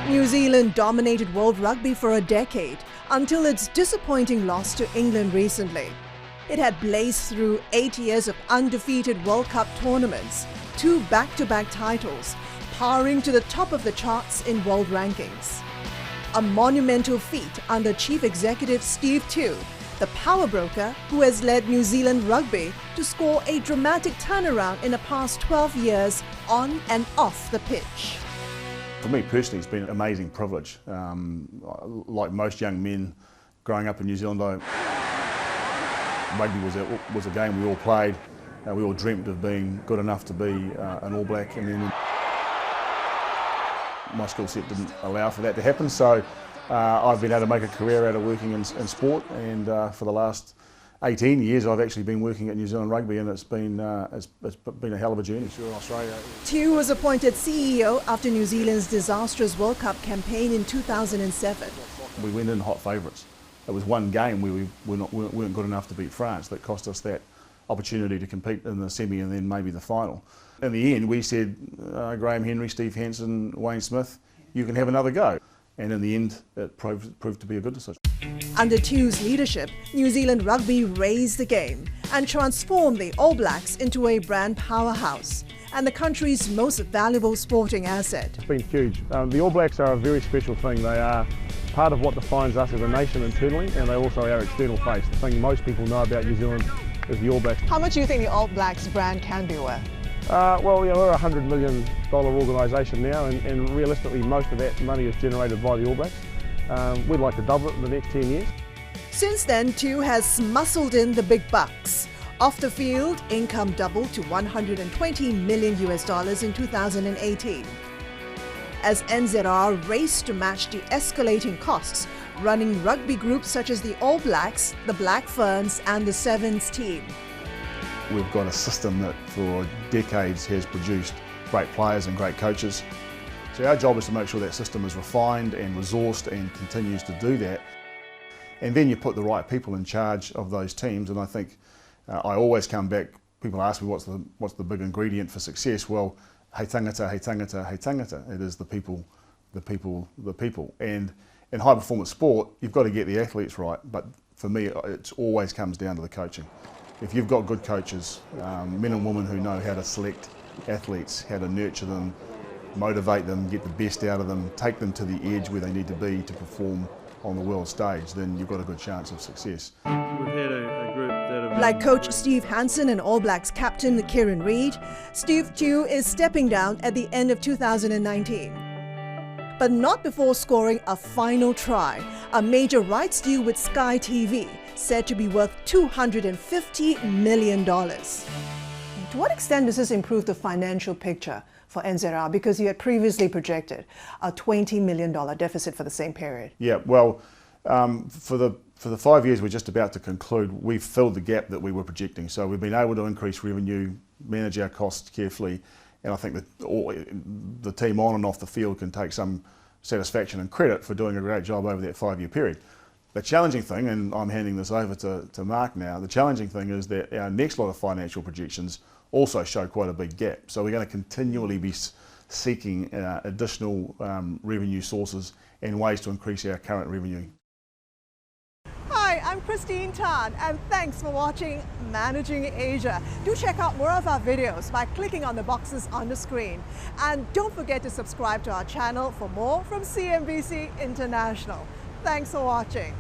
New Zealand dominated World Rugby for a decade until its disappointing loss to England recently. It had blazed through 8 years of undefeated World Cup tournaments, 2 back-to-back titles, powering to the top of the charts in world rankings. A monumental feat under Chief Executive Steve Tew, the power broker who has led New Zealand Rugby to score a dramatic turnaround in the past 12 years on and off the pitch. For me personally, it's been an amazing privilege. Like most young men growing up in New Zealand, rugby was a game we all played. We all dreamt of being good enough to be an All Black, and then my skill set didn't allow for that to happen. So I've been able to make a career out of working in sport, and for the last 18 years I've actually been working at New Zealand Rugby, and it's been a hell of a journey. Sure, Australia. Tew was appointed CEO after New Zealand's disastrous World Cup campaign in 2007. We went in hot favourites. It was one game where we weren't good enough to beat France that cost us that opportunity to compete in the semi and then maybe the final. In the end we said, Graham Henry, Steve Hansen, Wayne Smith, you can have another go. And in the end it proved to be a good decision. Under Tew's leadership, New Zealand Rugby raised the game and transformed the All Blacks into a brand powerhouse and the country's most valuable sporting asset. It's been huge. The All Blacks are a very special thing. They are part of what defines us as a nation internally, and they also are our external face. The thing most people know about New Zealand is the All Blacks. How much do you think the All Blacks brand can be worth? Well, we're a $100 million organisation now, and realistically most of that money is generated by the All Blacks. We'd like to double it in the next 10 years. Since then, Tew has muscled in the big bucks. Off the field, income doubled to $120 million in 2018. As NZR raced to match the escalating costs, running rugby groups such as the All Blacks, the Black Ferns and the Sevens team. We've got a system that for decades has produced great players and great coaches. So our job is to make sure that system is refined and resourced and continues to do that. And then you put the right people in charge of those teams, and I think I always come back, people ask me what's the big ingredient for success. Well, hey tangata, hey tangata, hey tangata. It is the people, the people, the people. And in high performance sport, you've got to get the athletes right, but for me it always comes down to the coaching. If you've got good coaches, men and women who know how to select athletes, how to nurture them, motivate them, get the best out of them, take them to the edge where they need to be to perform on the world stage, then you've got a good chance of success. We've had a group that have... Like coach Steve Hansen and All Blacks captain Kieran Reid, Steve Tew is stepping down at the end of 2019. But not before scoring a final try, a major rights deal with Sky TV, said to be worth $250 million. To what extent does this improve the financial picture for NZR? Because you had previously projected a $20 million deficit for the same period. Yeah, well, for the 5 years we're just about to conclude, we've filled the gap that we were projecting. So we've been able to increase revenue, manage our costs carefully, and I think that the team on and off the field can take some satisfaction and credit for doing a great job over that 5-year period. The challenging thing, and I'm handing this over to Mark now, the challenging thing is that our next lot of financial projections also show quite a big gap. So we're going to continually be seeking additional revenue sources and ways to increase our current revenue. Hi, I'm Christine Tan, and thanks for watching Managing Asia. Do check out more of our videos by clicking on the boxes on the screen. And don't forget to subscribe to our channel for more from CNBC International. Thanks for watching.